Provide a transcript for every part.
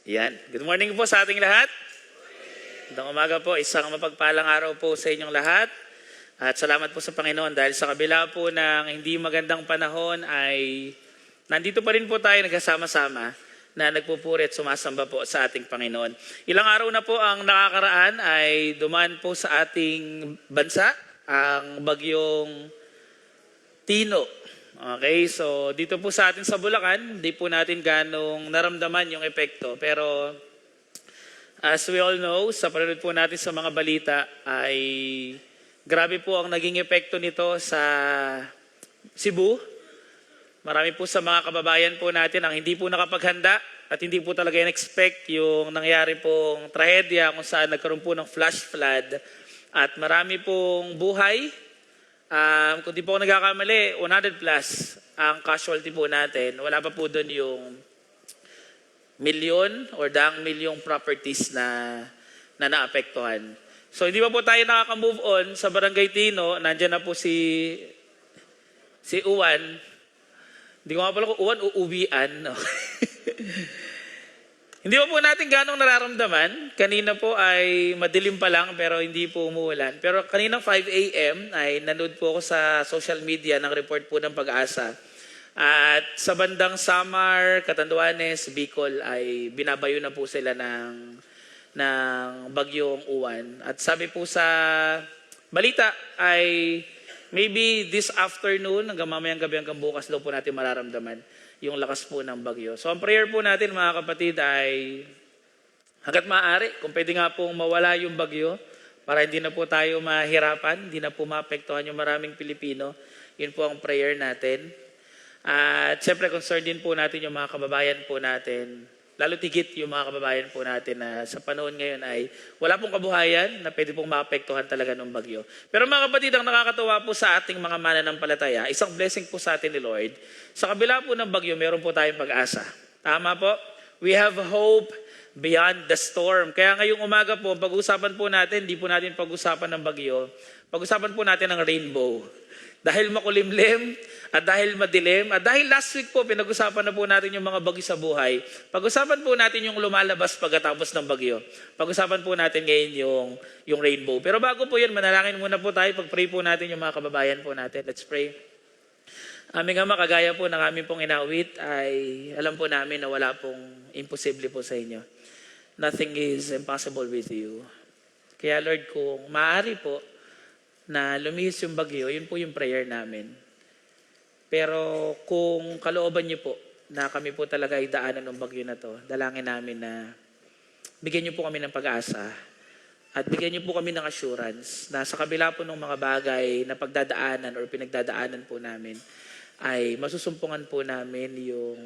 Yan. Good morning po sa ating lahat. Magandang umaga po. Isang mapagpalang araw po sa inyong lahat. At salamat po sa Panginoon dahil sa kabila po ng hindi magandang panahon ay nandito pa rin po tayo nagkasama-sama na nagpupuri at sumasamba po sa ating Panginoon. Ilang araw na po ang nakakaraan ay dumaan po sa ating bansa ang bagyong Tino. Okay, so dito po sa atin sa Bulacan, hindi po natin ganong naramdaman yung epekto. Pero as we all know, sa panonood po natin sa mga balita, ay grabe po ang naging epekto nito sa Cebu. Marami po sa mga kababayan po natin ang hindi po nakapaghanda at hindi po talaga in-expect yung nangyari pong trahedya kung saan nagkaroon po ng flash flood. At marami pong buhay. Kung di po ako nagkakamali, 100 plus ang casualty po natin. Wala pa po doon yung milyon or daang milyong properties na naapektuhan. So hindi pa po tayo nakaka-move on sa Barangay Tino. Nandiyan na po si Uwan. Hindi ko nga pala kung Uwan o Uwian. No? Hindi pa po natin ganong nararamdaman. Kanina po ay madilim pa lang pero hindi po umuulan. Pero kanina 5 a.m. ay nanood po ako sa social media ng report po ng Pag-asa. At sa bandang Samar, Catanduanes, Bicol ay binabayo na po sila ng bagyong Uwan. At sabi po sa balita ay maybe this afternoon, hanggang mamayang gabi, hanggang bukas daw po natin mararamdaman yung lakas po ng bagyo. So ang prayer po natin mga kapatid ay hanggat maaari, kung pwede nga pong mawala yung bagyo para hindi na po tayo mahirapan, hindi na po maapektuhan yung maraming Pilipino. Yun po ang prayer natin. At siyempre concerned din po natin yung mga kababayan po natin, lalo tigit yung mga kababayan po natin na sa panahon ngayon ay wala pong kabuhayan na pwede pong maapektuhan talaga ng bagyo. Pero mga kapatid, ang nakakatuwa po sa ating mga mananampalataya, isang blessing po sa atin ni Lord. Sa kabila po ng bagyo, meron po tayong pag-asa. Tama po? We have hope beyond the storm. Kaya ngayong umaga po, pag-usapan po natin, hindi po natin pag-usapan ng bagyo, pag-usapan po natin ng rainbow. Dahil makulimlim, at dahil madilim, at dahil last week po, pinag-usapan na po natin yung mga bagyo sa buhay. Pag-usapan po natin yung lumalabas pagkatapos ng bagyo. Pag-usapan po natin ngayon yung rainbow. Pero bago po yun, manalangin muna po tayo. Pag-pray po natin yung mga kababayan po natin. Let's pray. Aming Ama, kagaya po ng aming pong inawit, ay alam po namin na wala pong imposible po sa inyo. Nothing is impossible with you. Kaya Lord, kung maaari po, na lumihis yung bagyo, yun po yung prayer namin. Pero kung kalooban niyo po na kami po talaga ay daanan ng bagyo na to, dalangin namin na bigyan niyo po kami ng pag-asa at bigyan niyo po kami ng assurance na sa kabila po ng mga bagay na pagdadaanan or pinagdadaanan po namin, ay masusumpungan po namin yung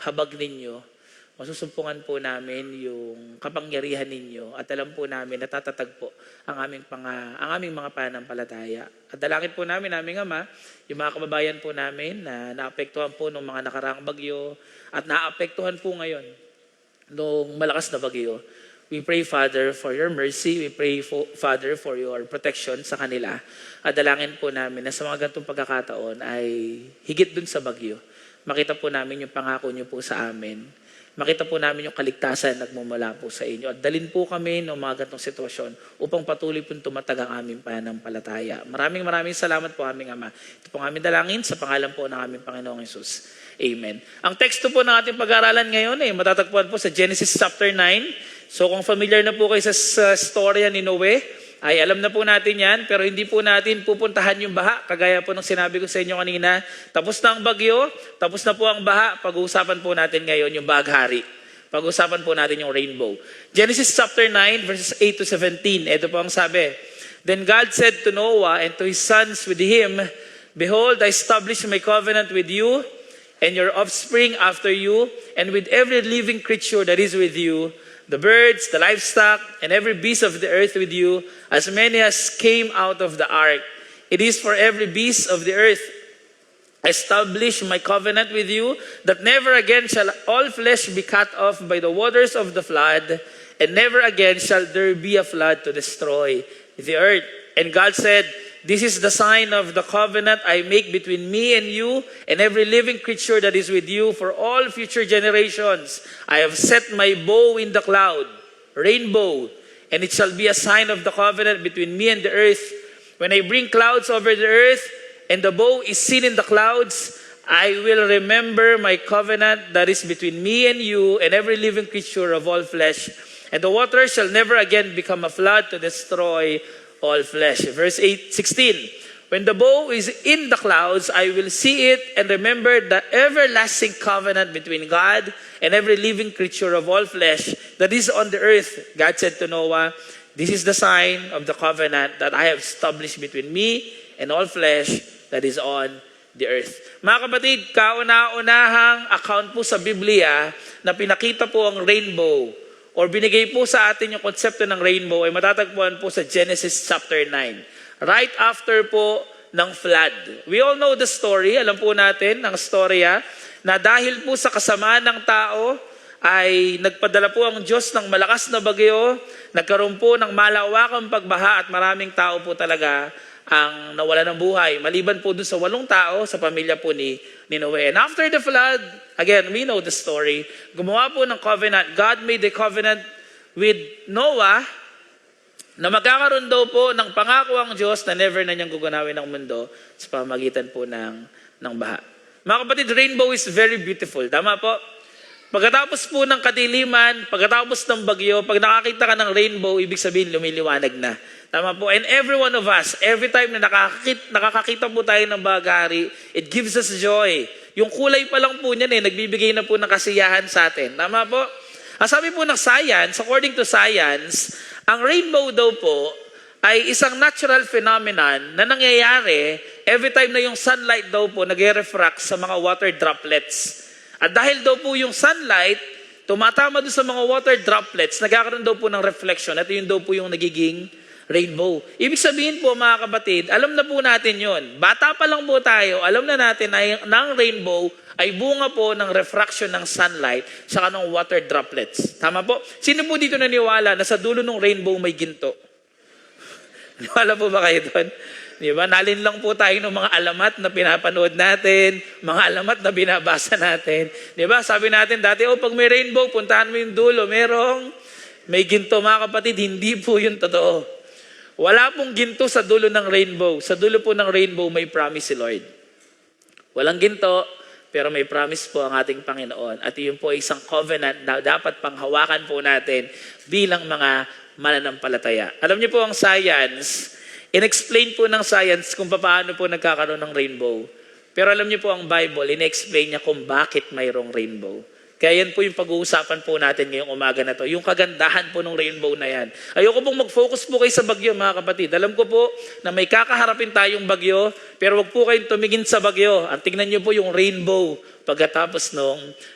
habag ninyo, masusumpungan po namin yung kapangyarihan ninyo at alam po namin na tatatag po ang aming mga pananampalataya. At dalangin po namin, aming Ama, yung mga kababayan po namin na naapektuhan po ng mga nakaraang bagyo at naapektuhan po ngayon ng malakas na bagyo. We pray, Father, for your mercy. We pray, Father, for your protection sa kanila. At dalangin po namin na sa mga ganitong pagkakataon ay higit dun sa bagyo. Makita po namin yung pangako niyo po sa amin. Makita po namin yung kaligtasan nagmumula po sa inyo. At dalin po kami ng mga ganitong sitwasyon upang patuloy po tumatag ang aming pananampalataya. Maraming salamat po aming Ama. Ito po ang aming dalangin sa pangalan po ng aming Panginoong Hesus. Amen. Ang teksto po ng ating pag-aaralan ngayon matatagpuan po sa Genesis chapter 9. So kung familiar na po kayo sa storya ni Noe, ay alam na po natin yan, pero hindi po natin pupuntahan yung baha. Kagaya po ng sinabi ko sa inyo kanina, tapos na ang bagyo, tapos na po ang baha, pag-uusapan po natin ngayon yung baghari. Pag-uusapan po natin yung rainbow. Genesis chapter 9, verses 8 to 17. Ito po ang sabi. Then God said to Noah and to his sons with him, Behold, I establish my covenant with you and your offspring after you, and with every living creature that is with you, the birds, the livestock, and every beast of the earth with you, as many as came out of the ark. It is for every beast of the earth I establish my covenant with you, that never again shall all flesh be cut off by the waters of the flood, and never again shall there be a flood to destroy the earth. And God said, This is the sign of the covenant I make between me and you and every living creature that is with you for all future generations. I have set my bow in the cloud, rainbow, and it shall be a sign of the covenant between me and the earth. When I bring clouds over the earth and the bow is seen in the clouds, I will remember my covenant that is between me and you and every living creature of all flesh. And the water shall never again become a flood to destroy all flesh. Verse 16. When the bow is in the clouds, I will see it and remember the everlasting covenant between God and every living creature of all flesh that is on the earth. God said to Noah, this is the sign of the covenant that I have established between me and all flesh that is on the earth. Mga kapatid, kauna-unahang account po sa Biblia na pinakita po ang rainbow or binigay po sa atin yung konsepto ng rainbow ay matatagpuan po sa Genesis chapter 9. Right after po ng flood. We all know the story. Alam po natin ang storya na dahil po sa kasamaan ng tao ay nagpadala po ang Diyos ng malakas na bagyo, nagkaroon po ng malawakang pagbaha at maraming tao po talaga ang nawala ng buhay. Maliban po dun sa 8 tao sa pamilya po ni Noe. And after the flood, again, we know the story. Gumawa po ng covenant. God made a covenant with Noah na magkakaroon daw po ng pangako ang Diyos na never na niyang gugunawin ang mundo sa pamamagitan po ng baha. Mga kapatid, rainbow is very beautiful. Tama po? Pagkatapos po ng kadiliman, pagkatapos ng bagyo, pag nakakita ka ng rainbow, ibig sabihin lumiliwanag na. Tama po. And every one of us, every time na nakakakita po tayo ng bagahari, it gives us joy. Yung kulay pa lang po niyan nagbibigay na po ng kasiyahan sa atin. Tama po? Ang sabi po ng science, according to science, ang rainbow daw po ay isang natural phenomenon na nangyayari every time na yung sunlight daw po nag-refract sa mga water droplets. At dahil daw po yung sunlight, tumatama doon sa mga water droplets, nagkakaroon daw po ng reflection at yun daw po yung nagiging rainbow. Ibig sabihin po mga kapatid, alam na po natin yon. Bata pa lang po tayo, alam na natin na ng rainbow ay bunga po ng refraction ng sunlight sa kanong water droplets. Tama po? Sino po dito naniwala na sa dulo ng rainbow may ginto? Naniwala po ba kayo doon? Di ba? Nalin lang po tayo ng mga alamat na pinapanood natin, mga alamat na binabasa natin. Di ba? Sabi natin dati, pag may rainbow, puntahan mo yung dulo, may ginto. Mga kapatid, hindi po yun totoo. Wala pong ginto sa dulo ng rainbow. Sa dulo po ng rainbow, may promise si Lord. Walang ginto, pero may promise po ang ating Panginoon. At yun po ay isang covenant na dapat panghawakan po natin bilang mga mananampalataya. Alam niyo po ang science, in-explain po ng science kung paano po nagkakaroon ng rainbow. Pero alam niyo po ang Bible, in-explain niya kung bakit mayroong rainbow. Kaya yan po yung pag-uusapan po natin ngayong umaga na to. Yung kagandahan po ng rainbow na yan. Ayoko pong mag-focus po kayo sa bagyo, mga kapatid. Alam ko po na may kakaharapin tayong bagyo, pero wag po kayong tumingin sa bagyo. At tingnan niyo po yung rainbow pagkatapos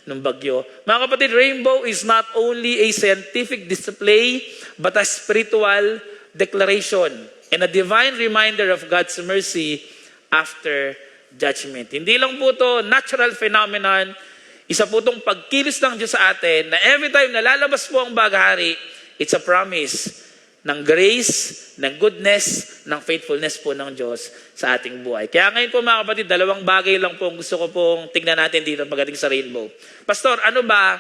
nung bagyo. Mga kapatid, rainbow is not only a scientific display, but a spiritual declaration and a divine reminder of God's mercy after judgment. Hindi lang po to natural phenomenon, isa po itong pagkilos ng Diyos sa atin na every time na lalabas po ang baghari, it's a promise ng grace, ng goodness, ng faithfulness po ng Diyos sa ating buhay. Kaya ngayon po mga kapatid, 2 bagay lang po ang gusto ko pong tignan natin dito pagdating sa rainbow. Pastor, ano ba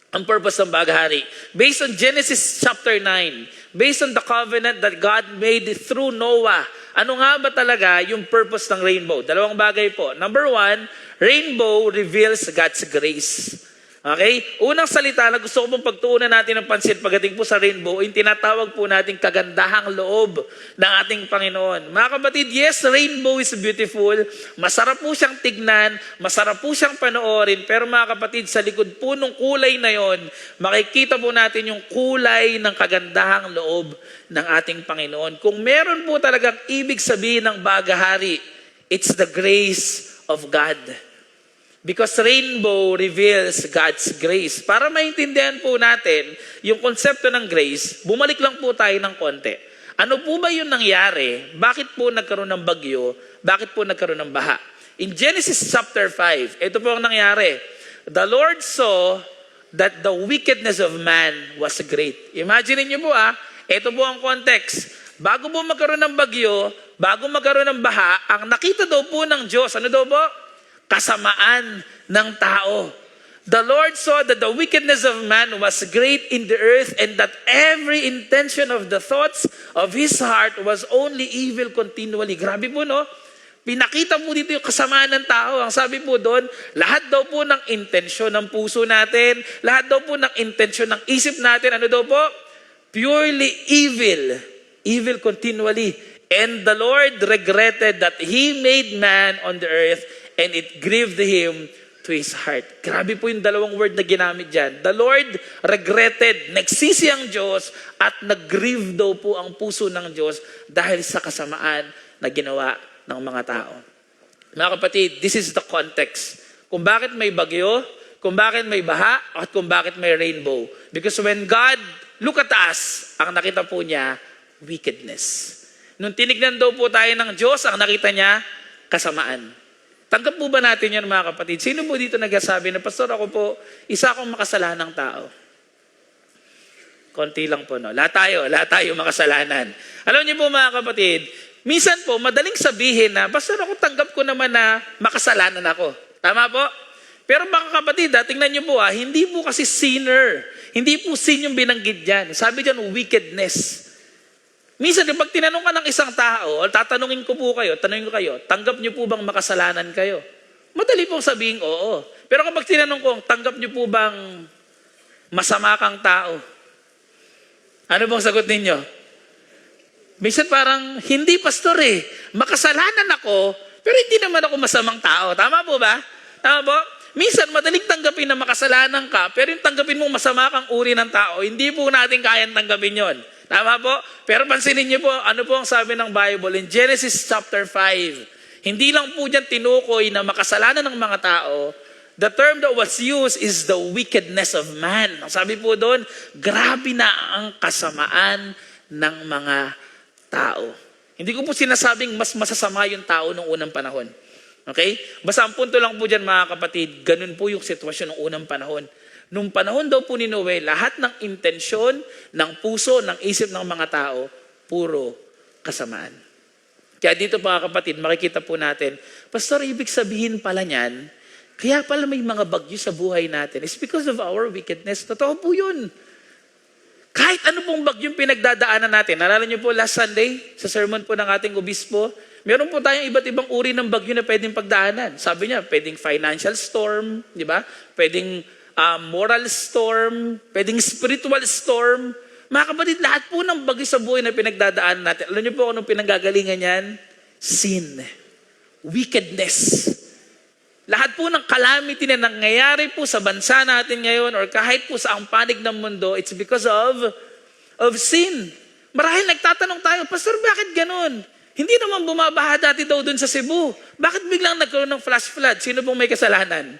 ang purpose ng baghari? Based on Genesis chapter 9, based on the covenant that God made through Noah, ano nga ba talaga yung purpose ng rainbow? 2 bagay po. Number 1, rainbow reveals God's grace. Okay? Unang salita na gusto ko pong pagtuunan natin ng pansin pagdating po sa rainbow, yung tinatawag po natin kagandahang loob ng ating Panginoon. Mga kapatid, yes, rainbow is beautiful. Masarap po siyang tignan, masarap po siyang panoorin, pero mga kapatid, sa likod po ng kulay na yon, makikita po natin yung kulay ng kagandahang loob ng ating Panginoon. Kung meron po talagang ibig sabihin ng baghari, it's the grace of God. Because rainbow reveals God's grace. Para maintindihan po natin yung konsepto ng grace, bumalik lang po tayo ng konti. Ano po ba yung nangyari? Bakit po nagkaroon ng bagyo? Bakit po nagkaroon ng baha? In Genesis chapter 5, ito po ang nangyari. The Lord saw that the wickedness of man was great. Imagine niyo po ito po ang context. Bago po magkaroon ng bagyo, bago magkaroon ng baha, ang nakita daw po ng Diyos, ano daw po? Kasamaan ng tao. The Lord saw that the wickedness of man was great in the earth and that every intention of the thoughts of his heart was only evil continually. Grabe po, no? Pinakita po dito yung kasamaan ng tao. Ang sabi po doon, lahat daw po ng intensyon ng puso natin, lahat daw po ng intensyon ng isip natin, ano daw po? Purely evil. Evil continually. And the Lord regretted that He made man on the earth and it grieved Him to His heart. Grabe po yung dalawang word na ginamit dyan. The Lord regretted, nagsisi ang Diyos at nag-grieve daw po ang puso ng Diyos dahil sa kasamaan na ginawa ng mga tao. Mga kapatid, this is the context. Kung bakit may bagyo, kung bakit may baha, at kung bakit may rainbow. Because when God look at us, ang nakita po niya, wickedness. Nung tinignan daw po tayo ng Diyos, ang nakita niya, kasamaan. Tanggap po ba natin yan, mga kapatid? Sino po dito nagsasabi na, Pastor, ako po, isa akong makasalanang tao? Konti lang po, no? Lahat tayo makasalanan. Alam niyo po, mga kapatid, minsan po, madaling sabihin na, Pastor, ako tanggap ko naman na makasalanan ako. Tama po? Pero mga kapatid, tingnan niyo po, hindi po kasi sinner. Hindi po sin yung binanggit dyan. Sabi dyan, wickedness. Minsan, pag tinanong ka ng isang tao, tanungin ko kayo, tanggap niyo po bang makasalanan kayo? Madali pong sabihin, oo. Pero kapag tinanong ko, tanggap niyo po bang masama kang tao? Ano bang sagot ninyo? Minsan parang, hindi pastor makasalanan ako, pero hindi naman ako masamang tao. Tama po ba? Tama po? Minsan, madaling tanggapin na makasalanan ka, pero yung tanggapin mong masama kang uri ng tao, hindi po natin kayang tanggapin yon. Tama po? Pero pansinin niyo po, ano po ang sabi ng Bible in Genesis chapter 5. Hindi lang po dyan tinukoy na makasalanan ng mga tao. The term that was used is the wickedness of man. Ang sabi po doon, grabe na ang kasamaan ng mga tao. Hindi ko po sinasabing mas masasama yung tao noong unang panahon. Okay? Basta ang punto lang po dyan, mga kapatid, ganun po yung sitwasyon ng unang panahon. Nung panahon daw po ni Noe, lahat ng intensyon, ng puso, ng isip ng mga tao, puro kasamaan. Kaya dito mga kapatid, makikita po natin, Pastor, ibig sabihin pala niyan, kaya pala may mga bagyo sa buhay natin. It's because of our wickedness. Totoo po yun. Kahit ano pong bagyong pinagdadaanan natin. Nalala niyo po last Sunday, sa sermon po ng ating obispo, meron po tayong iba't ibang uri ng bagyo na pwedeng pagdaanan. Sabi niya, pwedeng financial storm, di ba? Pwedeng moral storm, pwedeng spiritual storm. Mga kapatid, lahat po ng bagyo sa buhay na pinagdadaanan natin. Alam niyo po anong pinanggagalingan yan? Sin. Wickedness. Lahat po ng calamity na nangyayari po sa bansa natin ngayon or kahit po sa ang panig ng mundo, it's because of sin. Marahil nagtatanong tayo, Pastor, bakit ganun? Hindi naman bumabaha dati daw dun sa Cebu. Bakit biglang nagkaroon ng flash flood? Sino pong may kasalanan?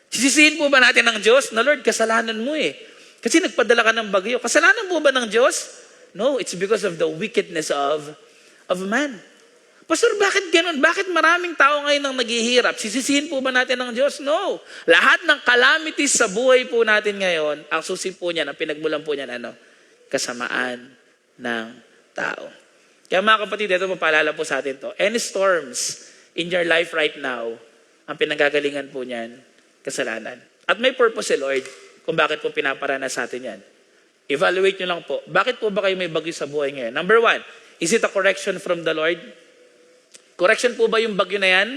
Sisisihin po ba natin ng Diyos? Na Lord, kasalanan mo Kasi nagpadala ka ng bagyo. Kasalanan po ba ng Diyos? No, it's because of the wickedness of man. Pastor, bakit ganun? Bakit maraming tao ngayon ang naghihirap? Sisisihin po ba natin ng Diyos? No. Lahat ng calamities sa buhay po natin ngayon, ang susi po niyan, ang pinagmulan po niyan, kasamaan ng tao. Kaya mga kapatid, ito mapaalala po sa atin to. Any storms in your life right now, ang pinanggagalingan po niyan, kasalanan. At may purpose Lord kung bakit po pinaparana sa atin yan. Evaluate nyo lang po. Bakit po ba kayo may bagyo sa buhay ngayon? Number 1, is it a correction from the Lord? Correction po ba yung bagyo na yan?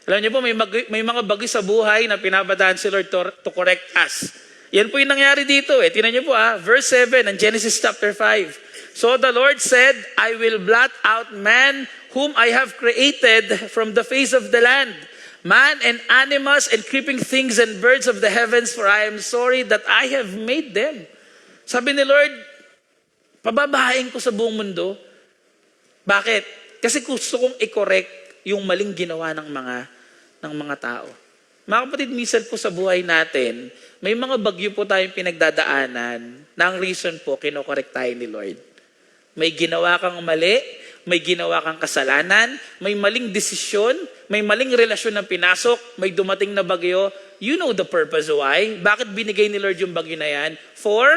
Alam niyo po, may mga bagyo sa buhay na pinabadaan si Lord to correct us. Yan po yung nangyari dito. Tingnan niyo po verse 7 ng Genesis chapter 5. So the Lord said, I will blot out man whom I have created from the face of the land. Man and animals and creeping things and birds of the heavens, for I am sorry that I have made them. Sabi ni Lord, pababahain ko sa buong mundo. Bakit? Kasi gusto kong i-correct yung maling ginawa ng mga tao. Mga kapatid, minsan po sa buhay natin, may mga bagyo po tayong pinagdadaanan na ang reason po, kinokorek tayo ni Lord. May ginawa kang mali, may ginawa kang kasalanan, may maling desisyon, may maling relasyon na pinasok, may dumating na bagyo. You know the purpose why. Bakit binigay ni Lord yung bagyo na yan? For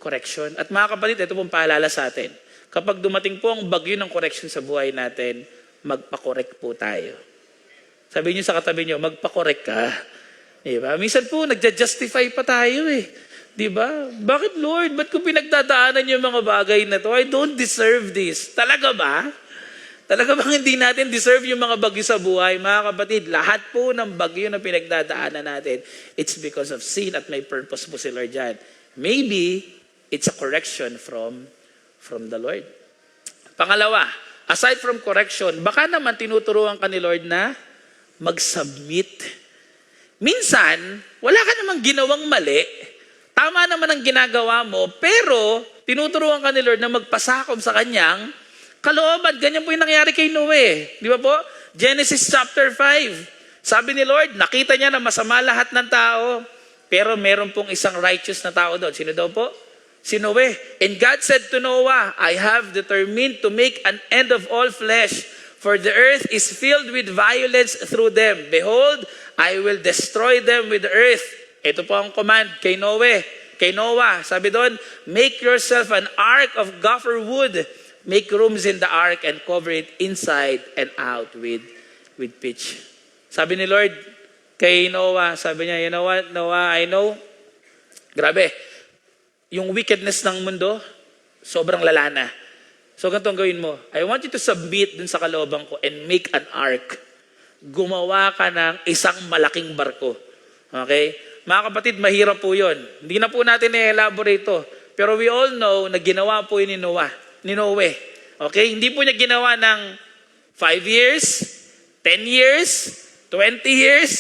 correction. At mga kapatid, ito pong paalala sa atin. kapag dumating po ang bagyo ng correction sa buhay natin, magpa-correct po tayo. Sabi niyo sa katabi niyo, magpa-correct ka. Diba? Minsan po, nagja-justify pa tayo eh. Diba? Bakit Lord? Ba't ko pinagdadaanan yung mga bagay na to? I don't deserve this. Talaga ba? Talaga bang hindi natin deserve yung mga bagyo sa buhay? Mga kapatid, lahat po ng bagyo na pinagdadaanan natin, it's because of sin at may purpose po si Lord dyan. Maybe, it's a correction from the Lord. Pangalawa, aside from correction, baka naman tinuturuan ka ni Lord na mag-submit. Minsan, wala ka namang ginawang mali, tama naman ang ginagawa mo, pero tinuturuan ka ni Lord na magpasakop sa kanyang kalooban. Ganyan po yung nangyari kay Noe. Di ba po? Genesis chapter 5. Sabi ni Lord, nakita niya na masama lahat ng tao, pero meron pong isang righteous na tao doon. Sino daw po? Si Noe. And God said to Noah, I have determined to make an end of all flesh, for the earth is filled with violence through them. Behold, I will destroy them with the earth. Ito po ang command kay Noe. Kay Noah, sabi doon, make yourself an ark of gopher wood. Make rooms in the ark and cover it inside and out with pitch. Sabi ni Lord kay Noah, sabi niya, you know what, Noah, I know, grabe, yung wickedness ng mundo, sobrang lala na. So ganito ang gawin mo. I want you to submit dun sa kalooban ko and make an ark. Gumawa ka ng isang malaking barko. Okay? Mga kapatid, mahirap po yun. Hindi na po natin i-elaborate to. Pero we all know na ginawa po yun ni Noe. Okay? Hindi po niya ginawa ng 5 years, 10 years, 20 years,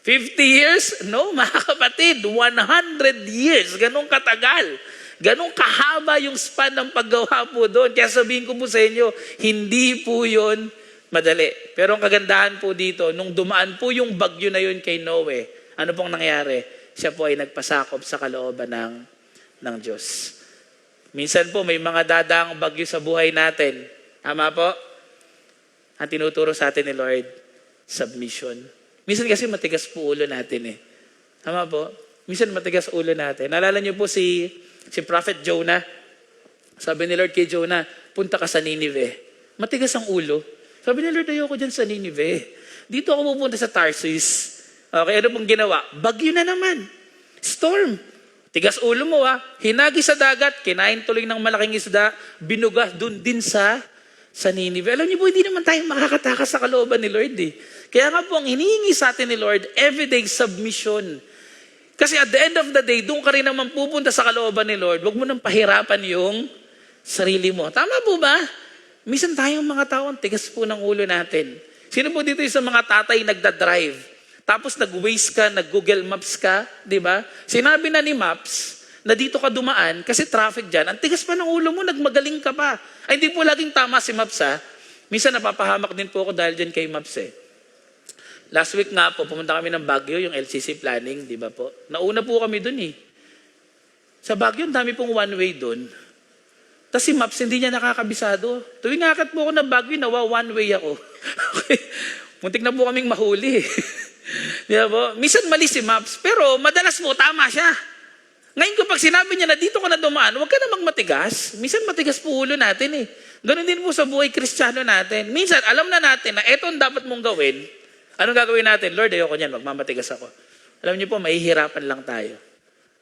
50 years. No, mga kapatid, 100 years. Ganun katagal. Ganun kahaba yung span ng paggawa po doon. Kaya sabihin ko po sa inyo, hindi po yun madali. Pero ang kagandahan po dito, nung dumaan po yung bagyo na yun kay Noe, ano pong nangyari? Siya po ay nagpasakop sa kalooban ng Diyos. Minsan po may mga dadaang bagyo sa buhay natin. Tama po? Ang tinuturo sa atin ni Lord, submission. Minsan kasi matigas po ulo natin eh. Tama po? Minsan matigas ulo natin. Naalala niyo po si Prophet Jonah. Sabi ni Lord kay Jonah, punta ka sa Nineveh. Matigas ang ulo. Sabi ni Lord, ayoko dyan sa Nineveh. Dito ako pupunta sa Tarsus. Okay, ano pong ginawa? Bagyo na naman. Storm. Tigas ulo mo hinagi sa dagat, kinain tuloy ng malaking isda, binugas dun din sa Nineveh. Alam niyo po, hindi naman tayo makakatakas sa kalooban ni Lord eh. Kaya nga po, ang hinihingi sa atin ni Lord, everyday submission. Kasi at the end of the day, doon ka rin naman pupunta sa kalooban ni Lord, huwag mo nang pahirapan yung sarili mo. Tama po ba? Minsan tayong mga tao, tigas po ng ulo natin. Sino po dito yung sa mga tatay nagdadrive? Tapos nag-Waze ka, nag-Google Maps ka, di ba? Sinabi na ni Maps na dito ka dumaan kasi traffic dyan. Ang tigas pa ng ulo mo, nagmagaling ka pa. Ay, hindi po laging tama si Maps Minsan napapahamak din po ako dahil dyan kay Maps Last week nga po, pumunta kami ng Baguio, yung LCC planning, di ba po? Nauna po kami dun Sa Baguio, ang dami pong one way dun. Tapos si Maps, hindi niya nakakabisado. Tuwing akit po ako ng Baguio, nawa one way ako. Okay. Muntik na po kaming mahuli Di ba po? Minsan mali si Maps, pero madalas po tama siya. Ngayon ko pag sinabi niya na dito ka na dumaan, huwag ka na magmatigas. Minsan matigas po ulo natin Ganun din po sa buhay Kristiyano natin. Minsan alam na natin na ito ang dapat mong gawin. Anong gagawin natin? Lord, ayoko niyan, magmamatigas ako. Alam niyo po, mahihirapan lang tayo.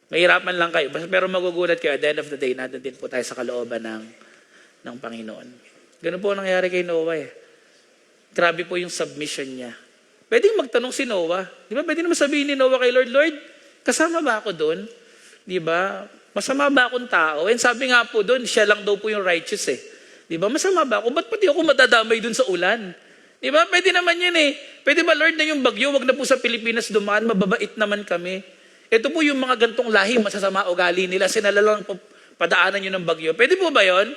Mahihirapan lang kayo. Pero magugulat kayo, at the end of the day, natin din po tayo sa kalooban ng Panginoon. Ganun po ang nangyari kay Noah Grabe po yung submission niya. Pwedeng magtanong si Noah. Di ba? Pwede naman sabihin ni Noah kay Lord, Lord, kasama ba ako doon? Di ba? Masama ba akong tao? And sabi nga po doon, siya lang daw po yung righteous Di ba? Masama ba ako? Ba't pati ako madadamay doon sa ulan? Di ba? Pwede naman yun Pwede ba Lord na yung bagyo, wag na po sa Pilipinas dumaan, mababait naman kami. Ito po yung mga gantong lahi, masasama ugali nila, sinalalang padaanan yun ng bagyo. Pwede po ba yun?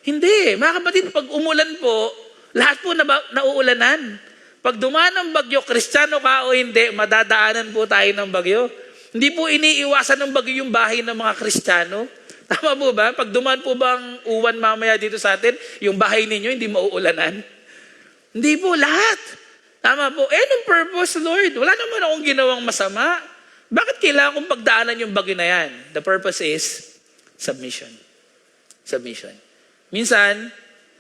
Hindi. Mga kapatid, pag umulan po, lahat po nauulanan. Pag dumaan ng bagyo, Kristiyano ka o hindi, madadaanan po tayo ng bagyo. Hindi po iniiwasan ng bagyo yung bahay ng mga Kristiyano. Tama po ba? Pag dumaan po ba ang uwan mamaya dito sa atin, yung bahay ninyo hindi mauulanan? Hindi po lahat. Tama po. Anong purpose, Lord? Wala naman akong ginawang masama. Bakit kailangan kong pagdaanan yung bagyo na yan? The purpose is submission. Submission. Minsan,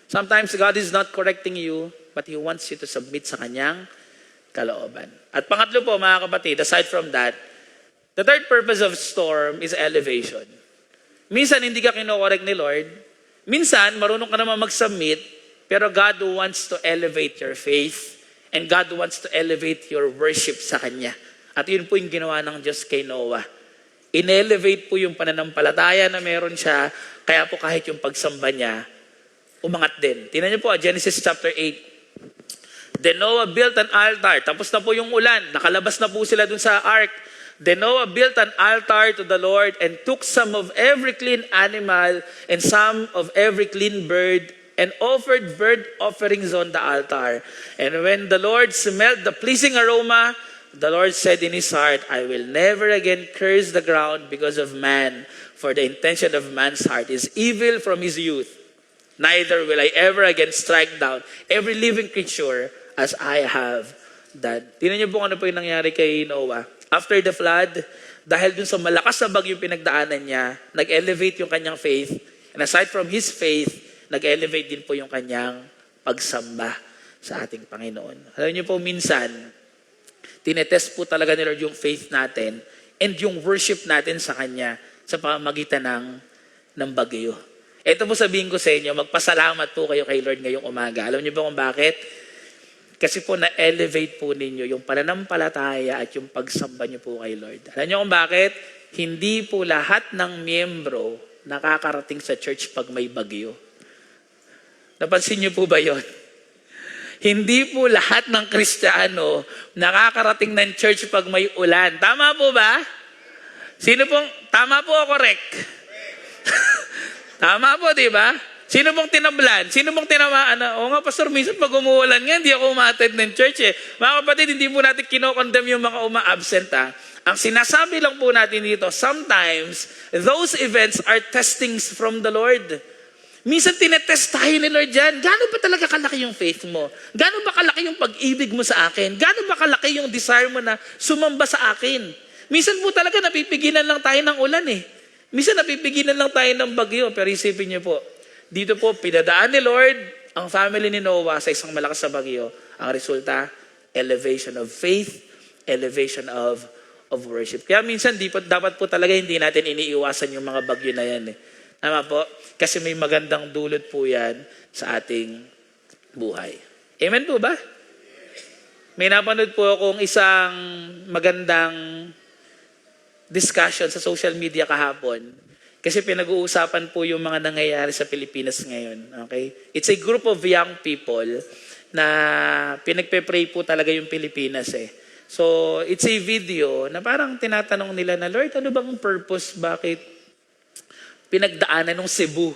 sometimes God is not correcting you, but He wants you to submit sa Kanyang kalooban. At pangatlo po, mga kapatid, aside from that, the third purpose of storm is elevation. Minsan, hindi ka kino-correct ni Lord. Minsan, marunong ka naman mag-submit, pero God wants to elevate your faith and God wants to elevate your worship sa Kanya. At yun po yung ginawa ng Diyos kay Noah. In-elevate po yung pananampalataya na meron siya, kaya po kahit yung pagsamba niya, umangat din. Tingnan niyo po, Genesis chapter 8. Then Noah built an altar. Tapos na po yung ulan. Nakalabas na po sila dun sa ark. Then Noah built an altar to the Lord and took some of every clean animal and some of every clean bird and offered burnt offerings on the altar. And when the Lord smelled the pleasing aroma, the Lord said in his heart, I will never again curse the ground because of man, for the intention of man's heart is evil from his youth. Neither will I ever again strike down every living creature as I have done. Tingnan niyo po ano po yung nangyari kay Noah. After the flood, dahil dun sa malakas na bagyong pinagdaanan niya, nag-elevate yung kanyang faith. And aside from his faith, nag-elevate din po yung kanyang pagsamba sa ating Panginoon. Alam niyo po, minsan, tinetest po talaga ni Lord yung faith natin and yung worship natin sa Kanya sa pamamagitan ng bagyo. Ito po sabihin ko sa inyo, magpasalamat po kayo kay Lord ngayong umaga. Alam niyo ba kung bakit? Kasi po na-elevate po ninyo yung pananampalataya at yung pagsamba niyo po kay Lord. Alam niyo kung bakit? Hindi po lahat ng miyembro nakakarating sa church pag may bagyo. Napansin niyo po ba yon? Hindi po lahat ng Kristiyano nakakarating ng church pag may ulan. Tama po ba? Tama po o correct? Tama po, di ba? Sino pong tinablan? Sino pong tinamaan? O nga, Pastor, minsan pag umuulan nga, hindi ako umattend ng church eh. Mga kapatid, hindi po natin kinokondem yung mga uma-absent ha. Ang sinasabi lang po natin dito, sometimes, those events are testings from the Lord. Minsan tinetest tayo ni Lord dyan. Gano'n ba talaga kalaki yung faith mo? Gano'n ba kalaki yung pag-ibig mo sa akin? Gano'n ba kalaki yung desire mo na sumamba sa akin? Minsan po talaga napipigilan lang tayo ng ulan eh. Minsan napipigilan lang tayo ng bagyo. Pero isipin niyo po, dito po pinadaan ni Lord ang family ni Noah sa isang malakas na bagyo. Ang resulta, elevation of faith, elevation of worship. Kaya minsan dapat po talaga hindi natin iniiwasan yung mga bagyo na yan eh. Tama po? Kasi may magandang dulot po yan sa ating buhay. Amen po ba? May napanood po akong isang magandang discussion sa social media kahapon. Kasi pinag-uusapan po yung mga nangyayari sa Pilipinas ngayon. Okay? It's a group of young people na pinagpe-pray po talaga yung Pilipinas eh. So, it's a video na parang tinatanong nila na, Lord, ano bang purpose? Bakit pinagdaanan ng Cebu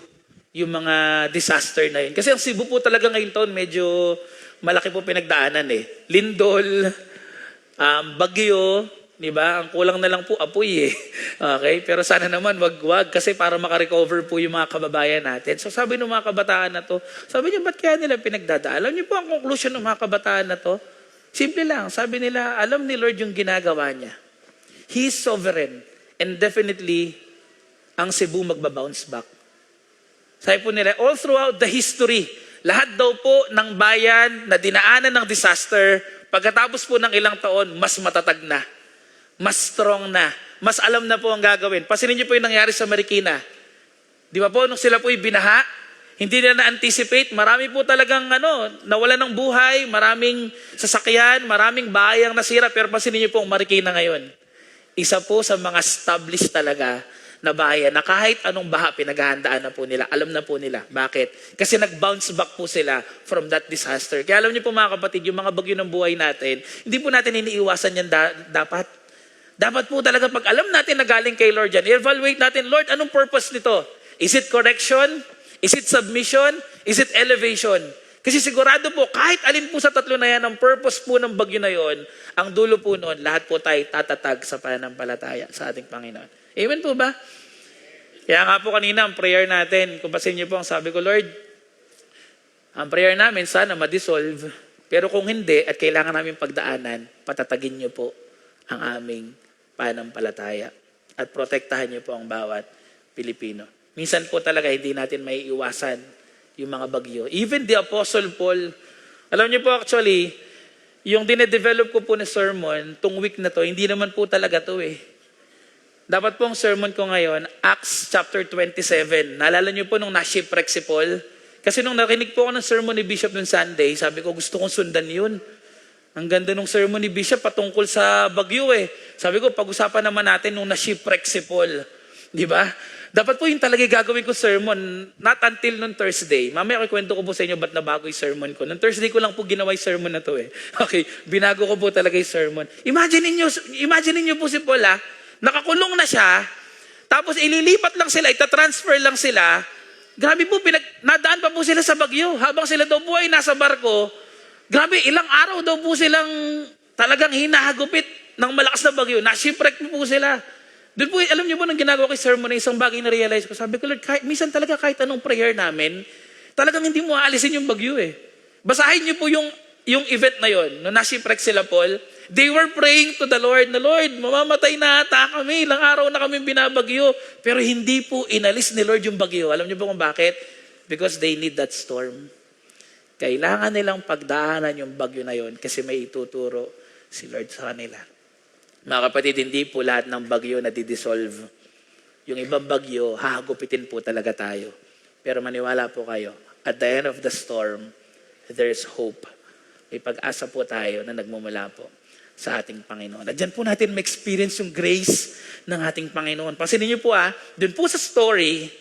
yung mga disaster na yun? Kasi ang Cebu po talaga ngayon taon, medyo malaki po pinagdaanan eh. Lindol, bagyo, di ba? Ang kulang na lang po apoy eh. Okay? Pero sana naman wag kasi para makarecover po yung mga kababayan natin. So sabi ng mga kabataan na to, sabi niya, ba't kaya nila pinagdadaan? Alam niyo po ang conclusion ng mga kabataan na to? Simple lang. Sabi nila, alam ni Lord yung ginagawa niya. He is sovereign. And definitely, ang Cebu magbabounce back. Sabi po nila, all throughout the history, lahat daw po ng bayan na dinaanan ng disaster, pagkatapos po ng ilang taon, mas matatag na. Mas strong na. Mas alam na po ang gagawin. Pasinin niyo po yung nangyari sa Marikina. Di ba po, nung sila po binaha, hindi na na-anticipate. Marami po talagang nawala ng buhay, maraming sasakyan, maraming bahay ang nasira. Pero pasinin niyo po ang Marikina ngayon. Isa po sa mga established talaga na bayan na kahit anong baha pinaghahandaan na po nila, alam na po nila. Bakit? Kasi nag-bounce back po sila from that disaster. Kaya alam niyo po mga kapatid, yung mga bagyo ng buhay natin, hindi po natin iniiwasan yan dapat. Dapat po talaga pag alam natin na galing kay Lord yan, evaluate natin, Lord, anong purpose nito? Is it correction? Is it submission? Is it elevation? Kasi sigurado po, kahit alin po sa tatlo na yan, ang purpose po ng bagyo na yon, ang dulo po noon, lahat po tayo tatatag sa pananampalataya sa ating Panginoon. Amen po ba? Kaya nga po kanina, ang prayer natin, kung pasin niyo po, ang sabi ko, Lord, ang prayer namin, sana ma-dissolve. Pero kung hindi, at kailangan namin pagdaanan, patatagin niyo po ang aming pananampalataya. At protektahan niyo po ang bawat Pilipino. Minsan po talaga, hindi natin may iwasan yung mga bagyo. Even the Apostle Paul, alam niyo po actually, yung dinedevelop ko po na sermon, tong week na to, hindi naman po talaga to eh. Dapat po ang sermon ko ngayon, Acts chapter 27. Naalala niyo po nung na-shipwreck si Paul? Kasi nung nakinig po ako ng sermon ni Bishop nung Sunday, sabi ko gusto kong sundan yun. Ang ganda nung sermon ni Bishop patungkol sa bagyo eh. Sabi ko, pag-usapan naman natin nung na-shipwreck si Paul. Di ba? Dapat po yung talaga gagawin ko sermon, not until nung Thursday. Mamaya kikwento ko po sa inyo ba't nabago yung sermon ko. Nung Thursday ko lang po ginawa yung sermon na to eh. Okay, binago ko po talaga yung sermon. Imagine niyo po si Paul nakakulong na siya, tapos ililipat lang sila, itatransfer lang sila. Grabe po, nadaan pa po sila sa bagyo. Habang sila daw po ay nasa barko, grabe, ilang araw daw po silang talagang hinahagupit ng malakas na bagyo. Na-shipwreck po sila. Doon po, alam niyo po, nang ginagawa ko yung sermon na isang bagay na realize ko, sabi ko, Lord, minsan talaga kahit anong prayer namin, talagang hindi mo aalisin yung bagyo eh. Basahin niyo po yung event na yon, nung na-shipwreck sila Paul, they were praying to the Lord, na Lord, mamamatay na ata kami, ilang araw na kami binabagyo. Pero hindi po inalis ni Lord yung bagyo. Alam niyo po kung bakit? Because they need that storm. Kailangan nilang pagdaanan yung bagyo na yon kasi may ituturo si Lord sa kanila. Mga kapatid, hindi po lahat ng bagyo na didissolve. Yung ibang bagyo, hahagupitin po talaga tayo. Pero maniwala po kayo, at the end of the storm, there is hope. May pag-asa po tayo na nagmumula po sa ating Panginoon. At dyan po natin ma-experience yung grace ng ating Panginoon. Pansinin niyo po dun po sa story,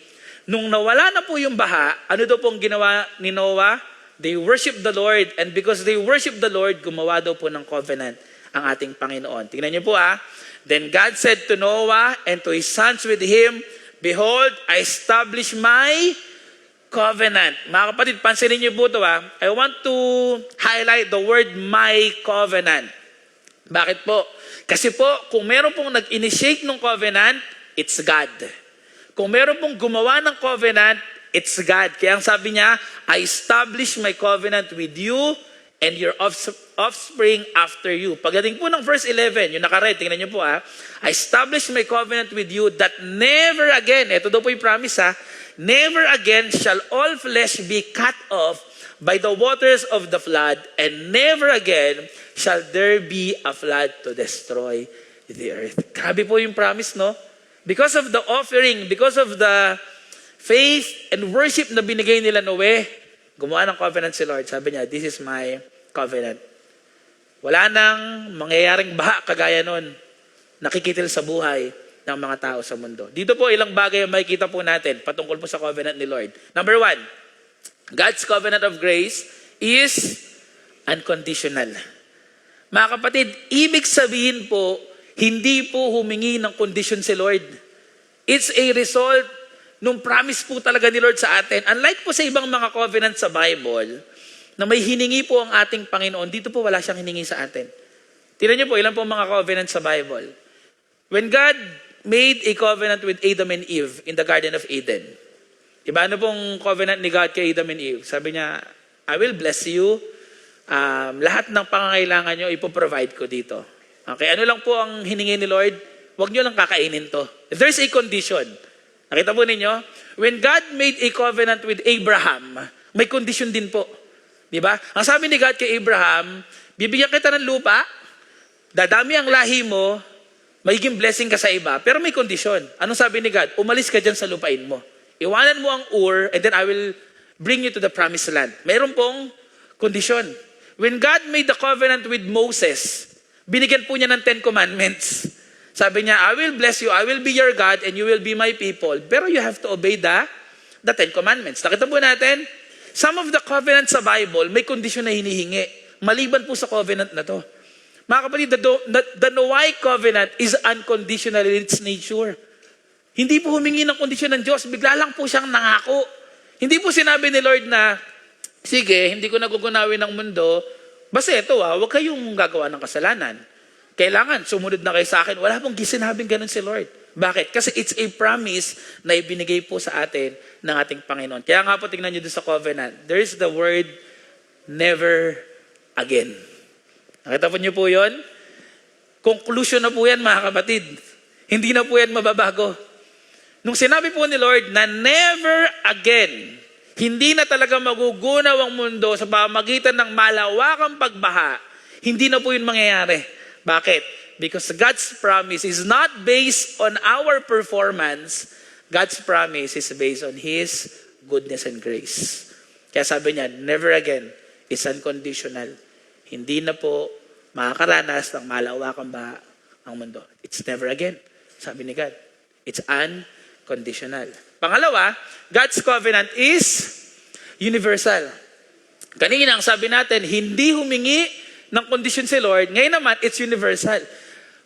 nung nawala na po yung baha, ano daw pong ginawa ni Noah? They worship the Lord, and because they worship the Lord, gumawa daw po ng covenant ang ating Panginoon. Tingnan niyo po Then God said to Noah and to his sons with him, Behold, I establish my covenant. Mga kapatid, pansinin niyo po ito I want to highlight the word my covenant. Bakit po? Kasi po, kung meron pong nag-initiate ng covenant, it's God. Kung meron pong gumawa ng covenant, it's God. Kaya ang sabi niya, I establish my covenant with you and your offspring after you. Pagdating po ng verse 11, yung nakaread, tingnan niyo po I establish my covenant with you that never again, ito daw po yung promise never again shall all flesh be cut off by the waters of the flood, and never again shall there be a flood to destroy the earth. Grabe po yung promise, no? Because of the offering, because of the faith and worship na binigay nila Noe, gumawa ng covenant si Lord. Sabi niya, this is my covenant. Wala nang mangyayaring baha kagaya nun. Nakikitil sa buhay ng mga tao sa mundo. Dito po ilang bagay ang makikita po natin patungkol po sa covenant ni Lord. Number 1, God's covenant of grace is unconditional. Mga kapatid, ibig sabihin po, hindi po humingi ng condition si Lord. It's a result nung promise po talaga ni Lord sa atin. Unlike po sa ibang mga covenant sa Bible, na may hiningi po ang ating Panginoon, dito po wala siyang hiningi sa atin. Tingnan niyo po, ilan po mga covenant sa Bible. When God made a covenant with Adam and Eve in the Garden of Eden, diba ano pong covenant ni God kay Adam and Eve? Sabi niya, I will bless you. Lahat ng pangangailangan nyo, ipoprovide ko dito. Okay, ano lang po ang hiningi ni Lord? Huwag nyo lang kakainin to. There's a condition. Nakita po ninyo? When God made a covenant with Abraham, may condition din po. Diba? Ang sabi ni God kay Abraham, bibigyan kita ng lupa, dadami ang lahi mo, magiging blessing ka sa iba, pero may condition. Anong sabi ni God? Umalis ka dyan sa lupain mo. Iwanan mo ang Ur, and then I will bring you to the promised land. Mayroon pong condition. When God made the covenant with Moses, binigyan po niya ng 10 commandments. Sabi niya, I will bless you, I will be your God, and you will be my people. Pero you have to obey the 10 commandments. Nakita po natin, some of the covenants sa Bible, may condition na hinihingi. Maliban po sa covenant na to. Mga kapatid, the Noahic covenant is unconditional in its nature. Hindi po humingi ng kondisyon ng Diyos, bigla lang po siyang nangako. Hindi po sinabi ni Lord na, sige, hindi ko nagugunawin ng mundo, basta ito huwag kayong gagawa ng kasalanan. Kailangan, sumunod na kayo sa akin. Wala pong sinabing ganun si Lord. Bakit? Kasi it's a promise na ibinigay po sa atin ng ating Panginoon. Kaya nga po, tingnan nyo doon sa covenant. There is the word, never again. Nakita po nyo po yun? Conclusion na po yan, mga kapatid. Hindi na po yan mababago. Nung sinabi po ni Lord na never again, hindi na talaga magugunaw ang mundo sa pamamagitan ng malawakang pagbaha, hindi na po yun mangyayari. Bakit? Because God's promise is not based on our performance. God's promise is based on His goodness and grace. Kaya sabi niya, never again is unconditional. Hindi na po makakaranas ng malawakang baha ang mundo. It's never again. Sabi ni God, it's unconditional. Pangalawa, God's covenant is universal. Kanina ang sabi natin, hindi humingi ng kondisyon si Lord. Ngayon naman, it's universal.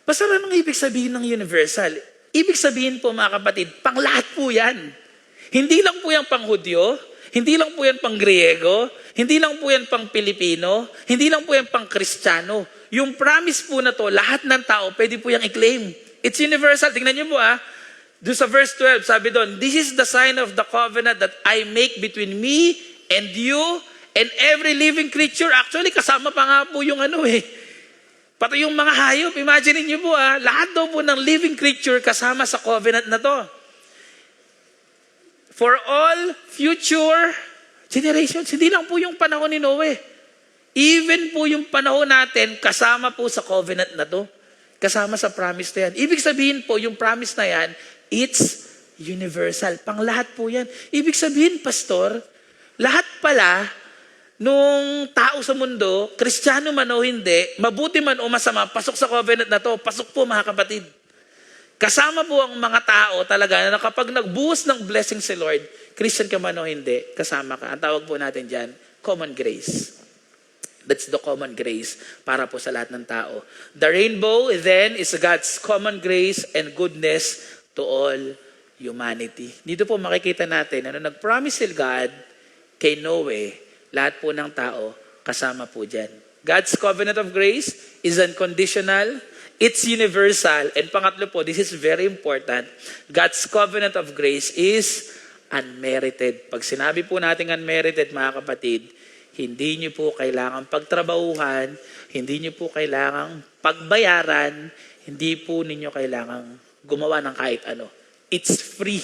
Pastor, anong ibig sabihin ng universal? Ibig sabihin po mga kapatid, pang lahat po yan. Hindi lang po yan pang Hudyo, hindi lang po yan pang Griego, hindi lang po yan pang Pilipino, hindi lang po yan pang Kristiyano. Yung promise po na to, lahat ng tao pwede po yung i-claim. It's universal. Tingnan niyo po doon sa verse 12, sabi doon, this is the sign of the covenant that I make between me and you and every living creature. Actually, kasama pa nga po yung pati yung mga hayop. Imagine niyo po lahat daw po ng living creature kasama sa covenant na to. For all future generations, hindi lang po yung panahon ni Noe. Even po yung panahon natin, kasama po sa covenant na to. Kasama sa promise na yan. Ibig sabihin po, yung promise na yan, it's universal. Pang lahat po yan. Ibig sabihin, Pastor, lahat pala nung tao sa mundo, Kristiyano man o hindi, mabuti man o masama, pasok sa covenant na to. Pasok po mga kapatid. Kasama po ang mga tao talaga na kapag nagbuhos ng blessing si Lord, Christian ka man o hindi, kasama ka. Ang tawag po natin dyan, common grace. That's the common grace para po sa lahat ng tao. The rainbow then is God's common grace and goodness to all humanity. Dito po makikita natin, nag-promise si God kay Noe, lahat po ng tao kasama po dyan. God's covenant of grace is unconditional, it's universal, and pangatlo po, this is very important, God's covenant of grace is unmerited. Pag sinabi po natin unmerited, mga kapatid, hindi niyo po kailangang pagtrabahuhan, hindi niyo po kailangang pagbayaran, hindi po ninyo kailangang gumawa ng kahit ano. It's free.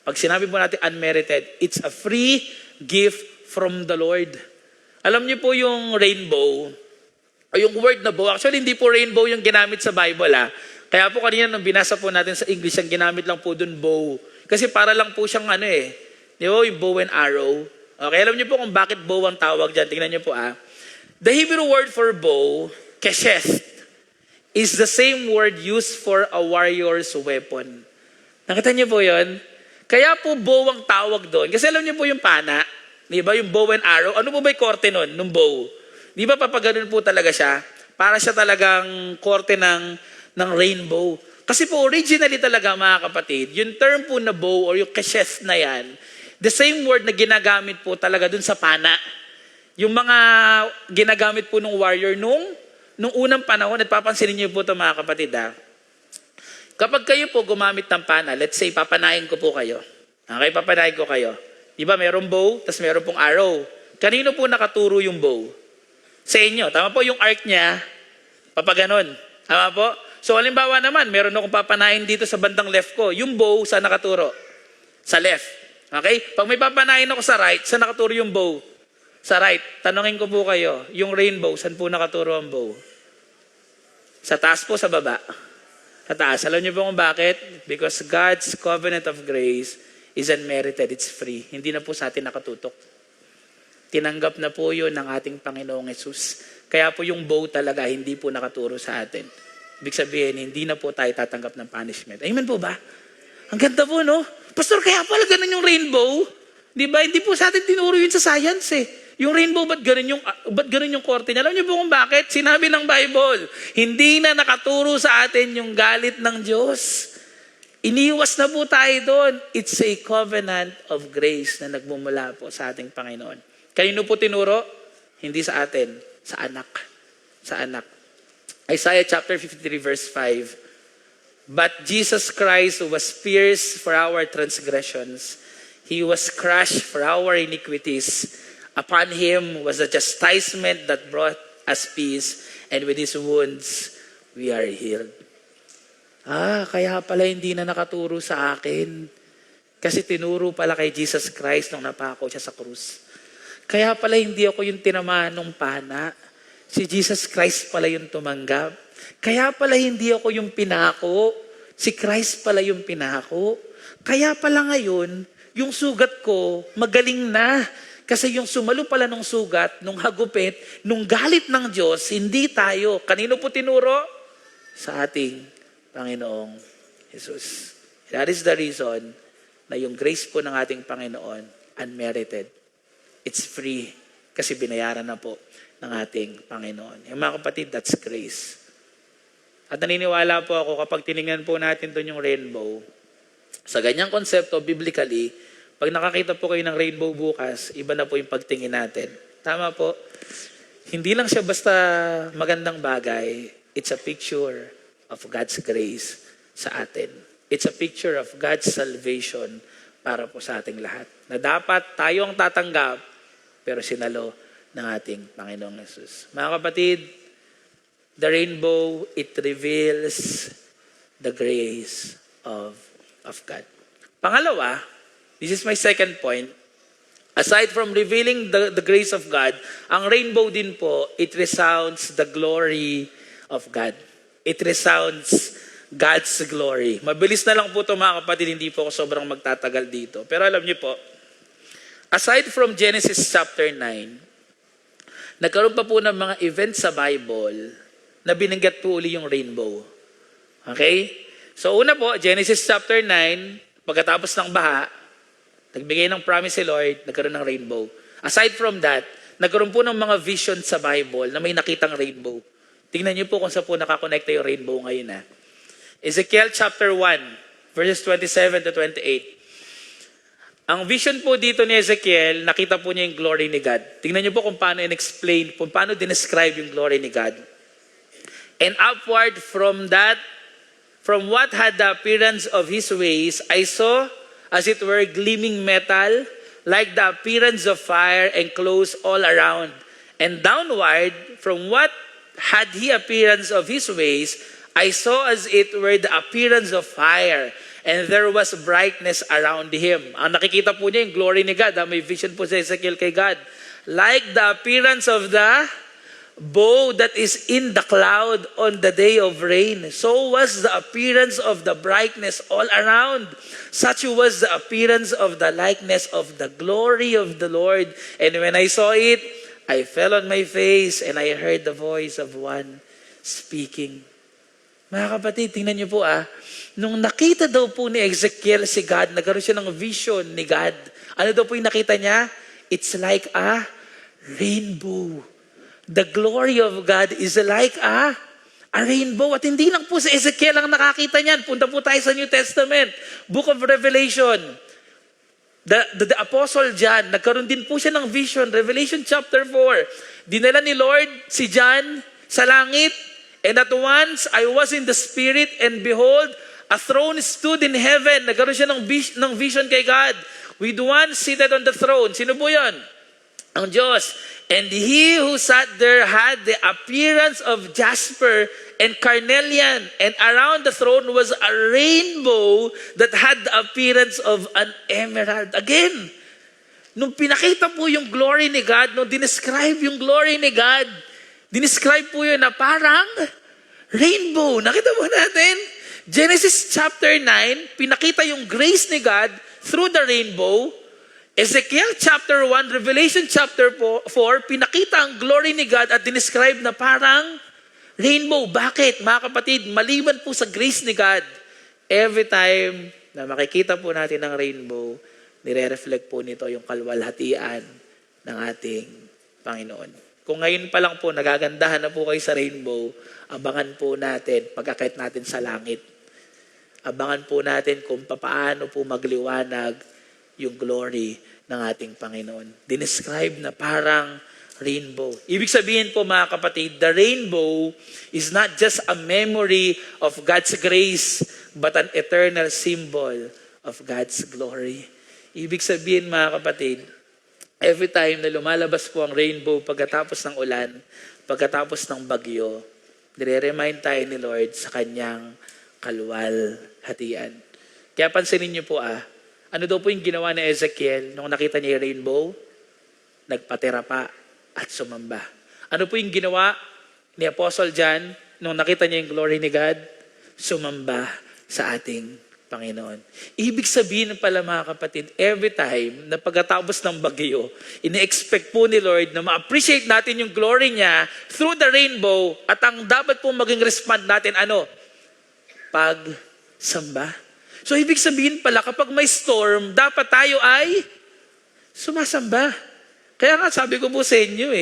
Pag sinabi po natin unmerited, it's a free gift from the Lord. Alam niyo po yung rainbow, o yung word na bow, actually hindi po rainbow yung ginamit sa Bible Kaya po kanina nung binasa po natin sa English, ang ginamit lang po dun bow. Kasi para lang po siyang di ba, yung bow and arrow. Okay, alam niyo po kung bakit bow ang tawag dyan. Tingnan niyo po The Hebrew word for bow, kesheth, is the same word used for a warrior's weapon. Nakita niyo po yun? Kaya po bow ang tawag doon. Kasi alam niyo po yung pana, di ba, yung bow and arrow. Ano po ba yung korte nun, nung bow? Di ba papaganon po talaga siya? Para siya talagang korte ng rainbow. Kasi po originally talaga mga kapatid, yung term po na bow or yung kesheth na yan, the same word na ginagamit po talaga dun sa pana. Yung mga ginagamit po ng warrior nung unang panahon, at papansinin niyo po ito mga kapatid Kapag kayo po gumamit ng pana, let's say papanahin ko po kayo. Okay, papanahin ko kayo. Di ba merong bow, tas meron pong arrow. Kanino po nakaturo yung bow? Sa inyo. Tama po yung arc niya, papaganon. Tama po? So halimbawa naman, meron akong papanahin dito sa bandang left ko. Yung bow, saan nakaturo? Sa left. Okay? Pag may papanahin ako sa right, saan nakaturo yung bow? Sa right. Tanungin ko po kayo, yung rainbow, saan po nakaturo ang bow? Sa taas po, sa baba? Sa taas. Alam niyo po kung bakit? Because God's covenant of grace is unmerited. It's free. Hindi na po sa atin nakatutok. Tinanggap na po yun ng ating Panginoong Yesus. Kaya po yung bow talaga, hindi po nakaturo sa atin. Ibig sabihin, hindi na po tayo tatanggap ng punishment. Amen po ba? Ang ganda po, no? Pastor, kaya pala ganun yung rainbow? Di ba? Hindi po sa atin tinuro yun sa science Yung rainbow, ba't ganun yung korte niya? Alam niyo po kung bakit? Sinabi ng Bible, hindi na nakaturo sa atin yung galit ng Diyos. Iniwas na po tayo doon. It's a covenant of grace na nagmumula po sa ating Panginoon. Kanino po tinuro? Hindi sa atin, sa anak. Sa anak. Isaiah chapter 53 verse 5. But Jesus Christ was pierced for our transgressions. He was crushed for our iniquities. Upon him was the chastisement that brought us peace, and with his wounds we are healed. Kaya pala hindi na nakaturo sa akin Kasi tinuro pala kay Jesus Christ nung napako siya sa krus. Kaya pala hindi ako yung tinamaan ng pana. Si Jesus Christ pala yung tumanggap. Kaya pala hindi ako yung pinako. Si Christ pala yung pinako. Kaya pala ngayon, yung sugat ko magaling na. Kasi yung sumalo pala nung sugat, nung hagupit, nung galit ng Diyos, hindi tayo. Kanino po tinuro? Sa ating Panginoong Jesus. That is the reason na yung grace po ng ating Panginoon, unmerited. It's free kasi binayaran na po ng ating Panginoon. Yung mga kapatid, that's grace. At naniniwala po ako kapag tinignan po natin doon yung rainbow, sa ganyang konsepto, biblically, pag nakakita po kayo ng rainbow bukas, iba na po yung pagtingin natin. Tama po. Hindi lang siya basta magandang bagay. It's a picture of God's grace sa atin. It's a picture of God's salvation para po sa ating lahat. Na dapat tayo ang tatanggap, pero sinalo ng ating Panginoong Jesus. Mga kapatid, the rainbow, it reveals the grace of God. Pangalawa, this is my second point. Aside from revealing the grace of God, ang rainbow din po, it resounds the glory of God. It resounds God's glory. Mabilis na lang po ito mga kapatid, hindi po ako sobrang magtatagal dito. Pero alam niyo po, aside from Genesis chapter 9, nagkaroon pa po ng mga events sa Bible na binanggit po uli yung rainbow. Okay? So una po, Genesis chapter 9, pagkatapos ng baha, nagbigay ng promise si Lord, nagkaroon ng rainbow. Aside from that, nagkaroon po ng mga visions sa Bible na may nakitang rainbow. Tingnan niyo po kung saan po nakakonekta yung rainbow ngayon. Ezekiel chapter 1, verses 27 to 28. Ang vision po dito ni Ezekiel, nakita po niya yung glory ni God. Tingnan niyo po kung paano in-explain, kung paano dinescribe yung glory ni God. And upward from that, from what had the appearance of his ways, I saw, as it were, gleaming metal, like the appearance of fire, enclosed all around. And downward, from what had he appearance of his ways, I saw as it were the appearance of fire, and there was brightness around him. Ang nakikita po niya yung glory ni God. May vision po sa Ezekiel kay God. Like the appearance of the bow that is in the cloud on the day of rain, so was the appearance of the brightness all around. Such was the appearance of the likeness of the glory of the Lord. And when I saw it, I fell on my face, and I heard the voice of one speaking. Mga kapatid, tingnan niyo po nung nakita daw po ni Ezekiel si God, nagkaroon siya ng vision ni God. Ano daw po yung nakita niya? It's like a rainbow. The glory of God is like a rainbow. At hindi lang po si Ezekiel ang nakakita niyan. Punta po tayo sa New Testament. Book of Revelation. The Apostle John, nagkaroon din po siya ng vision. Revelation chapter 4. Dinala ni Lord si John sa langit. And at once, I was in the Spirit, and behold, a throne stood in heaven. Nagkaroon siya ng vision kay God. With one seated on the throne. Sino po yun? Ang Diyos. And he who sat there had the appearance of jasper and carnelian. And around the throne was a rainbow that had the appearance of an emerald. Again, nung pinakita po yung glory ni God, nung dinescribe yung glory ni God, dinescribe po yun na parang rainbow. Nakita mo natin? Genesis chapter 9, pinakita yung grace ni God through the rainbow. Ezekiel chapter 1, Revelation chapter 4, pinakita ang glory ni God at dinescribe na parang rainbow. Bakit? Mga kapatid, maliban po sa grace ni God, every time na makikita po natin ang rainbow, nire-reflect po nito yung kalwalhatian ng ating Panginoon. Kung ngayon pa lang po, nagagandahan na po kayo sa rainbow, abangan po natin, pagkakait natin sa langit. Abangan po natin kung paano po magliwanag yung glory ng ating Panginoon. Dinescribe na parang rainbow. Ibig sabihin po mga kapatid, the rainbow is not just a memory of God's grace, but an eternal symbol of God's glory. Ibig sabihin mga kapatid, every time na lumalabas po ang rainbow pagkatapos ng ulan, pagkatapos ng bagyo, nire-remind tayo ni Lord sa kanyang kalwalhatian. Kaya pansinin niyo po Ano daw po yung ginawa ni Ezekiel nung nakita niya yung rainbow? Nagpatira pa at sumamba. Ano po yung ginawa ni Apostle John nung nakita niya yung glory ni God? Sumamba sa ating Panginoon. Ibig sabihin pala mga kapatid, every time na pagkatapos ng bagyo, ine-expect po ni Lord na ma-appreciate natin yung glory niya through the rainbow at ang dapat po maging respond natin, ano? Pagsamba. So ibig sabihin pala, kapag may storm, dapat tayo ay sumasamba. Kaya nga sabi ko po sa inyo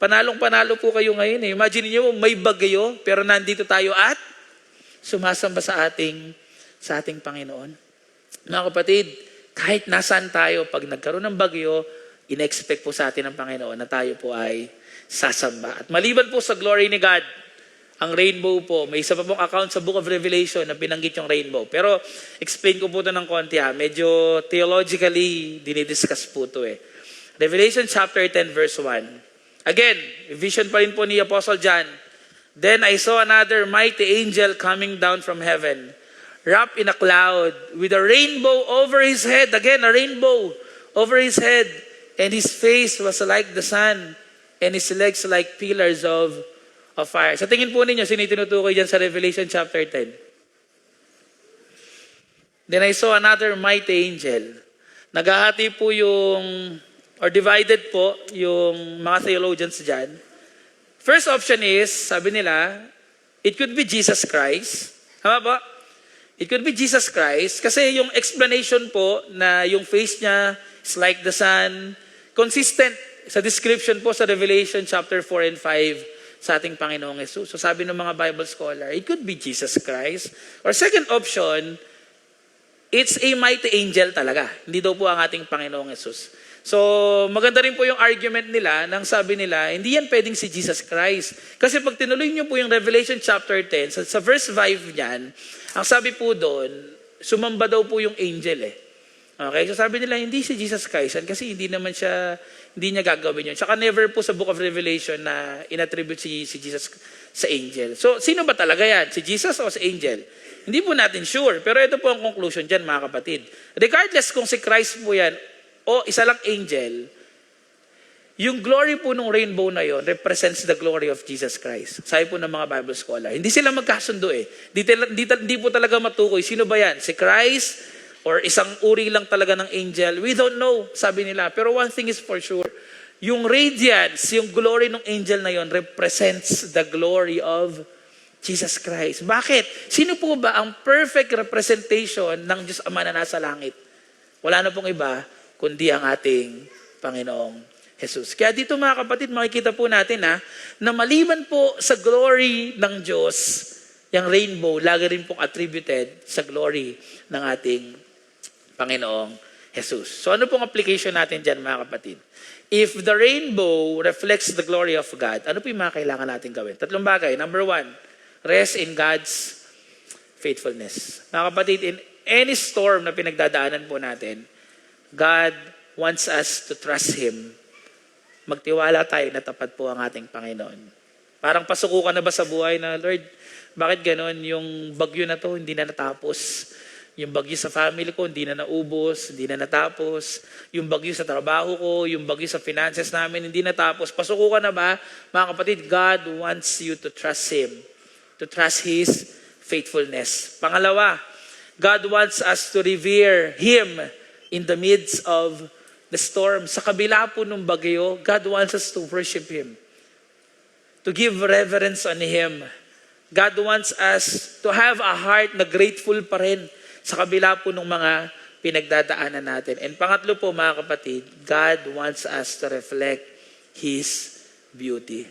panalong-panalo po kayo ngayon Imagine niyo may bagyo, pero nandito tayo at sumasamba sa ating Panginoon. Mga kapatid, kahit nasaan tayo, pag nagkaroon ng bagyo, in-expect po sa atin ng Panginoon na tayo po ay sasamba. At maliban po sa glory ni God, ang rainbow po, may isa pa pong account sa Book of Revelation na binanggit yung rainbow. Pero explain ko po ito ng konti Medyo theologically dinidiscuss po ito Revelation chapter 10 verse 1. Again, vision pa rin po ni Apostle John. Then I saw another mighty angel coming down from heaven, wrapped in a cloud, with a rainbow over his head. Again, a rainbow over his head. And his face was like the sun, and his legs like pillars of fire. Sa tingin po ninyo, sino tinutukoy dyan sa Revelation chapter 10? Then I saw another mighty angel. Naghahati po or divided po yung mga theologians dyan. First option is, sabi nila, it could be Jesus Christ. Tama ba? It could be Jesus Christ kasi yung explanation po na yung face niya is like the sun, consistent sa description po sa Revelation chapter 4 and 5 sa ating Panginoong Jesus. So sabi ng mga Bible scholar, it could be Jesus Christ. Or second option, it's a mighty angel talaga. Hindi daw po ang ating Panginoong Jesus. So, maganda rin po yung argument nila nang sabi nila, hindi yan pwedeng si Jesus Christ. Kasi pag tinuloy niyo po yung Revelation chapter 10, sa verse 5 niyan, ang sabi po doon, sumamba daw po yung angel Okay, so sabi nila, hindi si Jesus Christ yan kasi hindi niya gagawin yun. Tsaka never po sa Book of Revelation na inattribute si Jesus sa angel. So, sino ba talaga yan? Si Jesus o si angel? Hindi po natin sure. Pero ito po ang conclusion dyan, mga kapatid. Regardless kung si Christ po yan, o isa lang angel, yung glory po ng rainbow na yon represents the glory of Jesus Christ. Sabi po ng mga Bible scholar. Hindi sila magkasundo Hindi po talaga matukoy. Sino ba yan? Si Christ or isang uri lang talaga ng angel? We don't know, sabi nila. Pero one thing is for sure. Yung radiance, yung glory ng angel na yon represents the glory of Jesus Christ. Bakit? Sino po ba ang perfect representation ng Diyos Ama na nasa langit? Wala na pong iba kundi ang ating Panginoong Jesus. Kaya dito mga kapatid, makikita po natin na maliban po sa glory ng Diyos, yung rainbow, lagi rin pong attributed sa glory ng ating Panginoong Jesus. So ano pong application natin dyan mga kapatid? If the rainbow reflects the glory of God, ano po yung mga kailangan natin gawin? Tatlong bagay. Number 1, rest in God's faithfulness. Mga kapatid, in any storm na pinagdadaanan po natin, God wants us to trust Him. Magtiwala tayo na tapat po ang ating Panginoon. Parang pasukukan na ba sa buhay na, Lord, bakit ganon? Yung bagyo na to, hindi na natapos. Yung bagyo sa family ko, hindi na naubos, hindi na natapos. Yung bagyo sa trabaho ko, yung bagyo sa finances namin, hindi natapos. Pasukukan na ba? Mga kapatid, God wants you to trust Him. To trust His faithfulness. Pangalawa, God wants us to revere Him in the midst of the storm. Sa kabila po ng bagyo, God wants us to worship Him. To give reverence on Him. God wants us to have a heart na grateful pa rin sa kabila po ng mga pinagdadaanan natin. And pangatlo po mga kapatid, God wants us to reflect His beauty.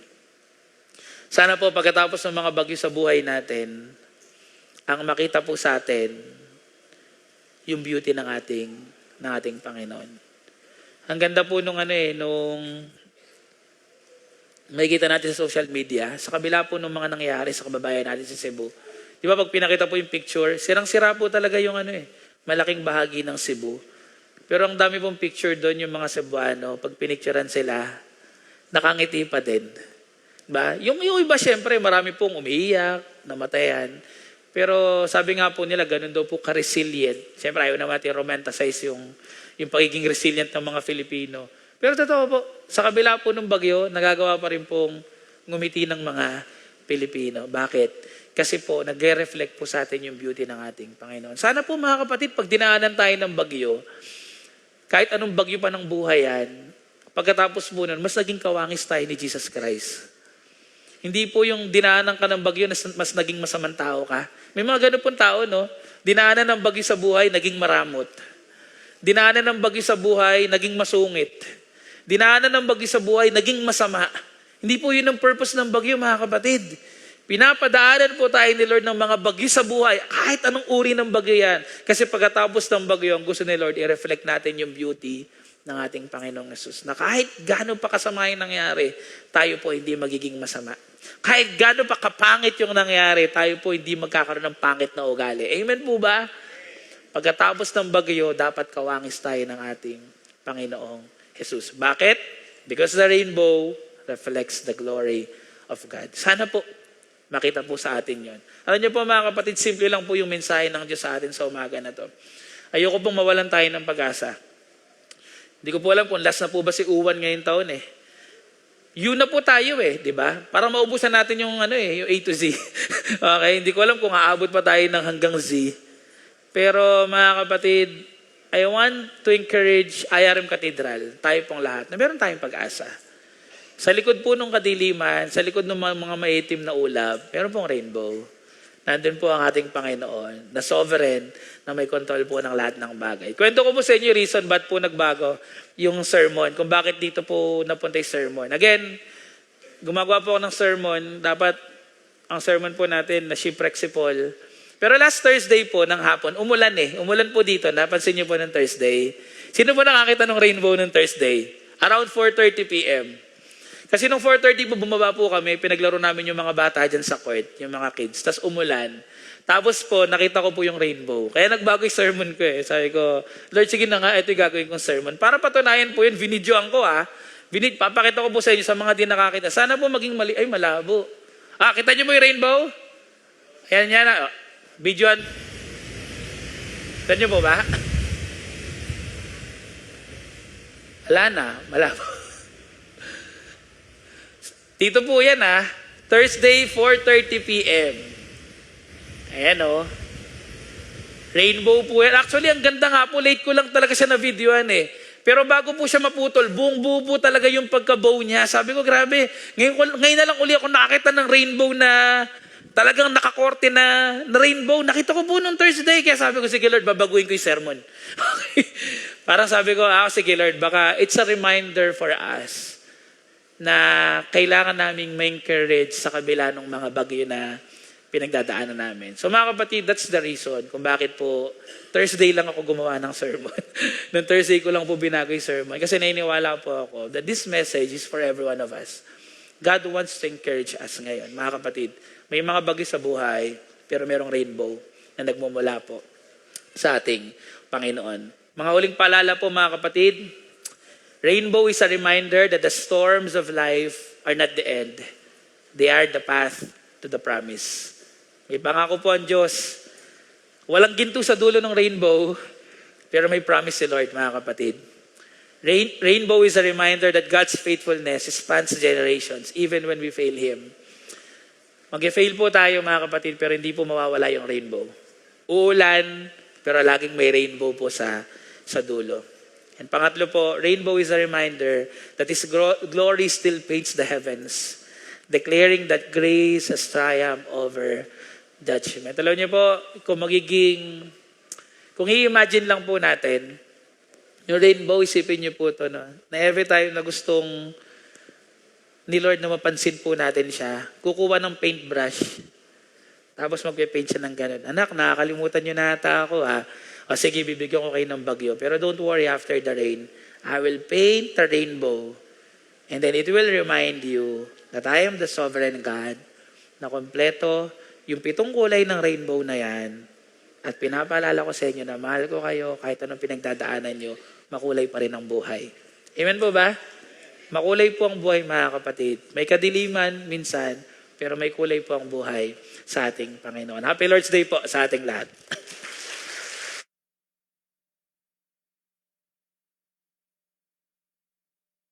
Sana po pagkatapos ng mga bagyo sa buhay natin, ang makita po sa atin, yung beauty ng ating Panginoon. Ang ganda po nung makikita natin sa social media, sa kabila po ng mga nangyayari sa kababayan natin sa Cebu. Di ba pag pinakita po yung picture, sirang-sira po talaga yung malaking bahagi ng Cebu. Pero ang dami pong picture doon, yung mga Cebuano, pag pinicturean sila, nakangiti pa din. Diba? Yung iba syempre, marami pong umiiyak, namatayan. Pero sabi nga po nila, ganun daw po ka-resilient. Siyempre, ayaw naman natin romanticize yung pagiging resilient ng mga Filipino. Pero totoo po, sa kabila po ng bagyo, nagagawa pa rin pong ngumiti ng mga Pilipino. Bakit? Kasi po, nagre-reflect po sa atin yung beauty ng ating Panginoon. Sana po mga kapatid, pag dinaanan tayo ng bagyo, kahit anong bagyo pa ng buhay yan, pagkatapos po nun, mas naging kawangis tayo ni Jesus Christ. Hindi po yung dinaanan ka ng bagyo, mas naging masamang tao ka. May mga ganun pong tao, no? Dinaanan ng bagyo sa buhay, naging maramot. Dinaanan ng bagyo sa buhay, naging masungit. Dinaanan ng bagyo sa buhay, naging masama. Hindi po yun ang purpose ng bagyo, mga kapatid. Pinapadaanan po tayo ni Lord ng mga bagyo sa buhay, kahit anong uri ng bagyo yan. Kasi pagkatapos ng bagyo, ang gusto ni Lord, i-reflect natin yung beauty ng ating Panginoong Yesus. Na kahit gaano pa kasama yung nangyari, tayo po hindi magiging masama. Kahit gaano pa kapangit yung nangyari, tayo po hindi magkakaroon ng pangit na ugali. Amen po ba? Pagkatapos ng bagyo, dapat kawangis tayo ng ating Panginoong Jesus. Bakit? Because the rainbow reflects the glory of God. Sana po, makita po sa atin yon. Alam niyo po mga kapatid, simple lang po yung mensahe ng Diyos sa atin sa umaga na to. Ayoko pong mawalan tayo ng pag-asa. Hindi ko po alam kung last na po ba si Uwan ngayong taon eh. Yun na po tayo eh, di ba? Para maubusan natin yung yung A to Z. Okay, hindi ko alam kung aabot pa tayo ng hanggang Z. Pero mga kapatid, I want to encourage IRM Cathedral, tayo pong lahat, na meron tayong pag-asa. Sa likod po ng kadiliman, sa likod ng mga maitim na ulap, meron pong rainbow. Nandun po ang ating Panginoon, na sovereign, na may control po ng lahat ng bagay. Kwento ko po sa inyo yung reason ba't po nagbago yung sermon, kung bakit dito po napunta yung sermon. Again, gumagawa po ako ng sermon, dapat ang sermon po natin na shipwreck si Paul. Pero last Thursday po ng hapon, umulan eh. Umulan po dito, napansin niyo po ng Thursday. Sino po nakakita ng rainbow ng Thursday? Around 4:30 p.m. Kasi nung 4:30 po, bumaba po kami, pinaglaro namin yung mga bata dyan sa court, yung mga kids. Tapos umulan. Tapos po, nakita ko po yung rainbow. Kaya nagbago yung sermon ko eh. Sabi ko, Lord, sige na nga, ito yung gagawin kong sermon. Para patunayan po yun, vinidyoan ko papakita ko po sa inyo sa mga di nakakita. Sana po maging ay malabo. Kita niyo mo yung rainbow? Ayan yan na. Videoan. Kita niyo po ba? Wala na, malabo. Dito po yan Thursday, 4:30 p.m. Ayan Rainbow po yan. Actually, ang ganda nga po. Late ko lang talaga siya na videoan eh. Pero bago po siya maputol, buong buo po talaga yung pagka-bow niya. Sabi ko, grabe. Ngayon na lang uli ako nakakita ng rainbow na talagang nakakorte na rainbow. Nakita ko po nung Thursday. Kaya sabi ko, sige Lord, babaguhin ko yung sermon. Okay. Parang sabi ko, sige Lord, baka it's a reminder for us na kailangan naming ma-encourage sa kabila ng mga bagyo na pinagdadaanan namin. So mga kapatid, that's the reason kung bakit po Thursday lang ako gumawa ng sermon. Noong Thursday ko lang po binago yung sermon. Kasi naniniwala po ako that this message is for every one of us. God wants to encourage us ngayon. Mga kapatid, may mga bagyo sa buhay, pero merong rainbow na nagmumula po sa ating Panginoon. Mga uling paalala po mga kapatid, rainbow is a reminder that the storms of life are not the end. They are the path to the promise. May pangako po ang Diyos. Walang ginto sa dulo ng rainbow, pero may promise si Lord, mga kapatid. Rainbow is a reminder that God's faithfulness spans generations, even when we fail Him. Mag-fail po tayo, mga kapatid, pero hindi po mawawala yung rainbow. Uulan, pero laging may rainbow po sa dulo. And pangatlo po, rainbow is a reminder that His glory still paints the heavens, declaring that grace has triumphed over judgment. Alam niyo po, kung i-imagine lang po natin, yung rainbow, isipin niyo po ito, na every time na gustong ni Lord na mapansin po natin siya, kukuha ng paintbrush, tapos magpe-paint siya ng ganun. Anak, nakakalimutan niyo na ata ako O sige, bibigyan ko kayo ng bagyo. Pero don't worry, after the rain, I will paint the rainbow. And then it will remind you that I am the sovereign God, na kompleto yung 7 kulay ng rainbow na yan. At pinapaalala ko sa inyo na mahal ko kayo, kahit anong pinagdadaanan nyo, makulay pa rin ang buhay. Amen po ba? Makulay po ang buhay, mga kapatid. May kadiliman minsan, pero may kulay po ang buhay sa ating Panginoon. Happy Lord's Day po sa ating lahat.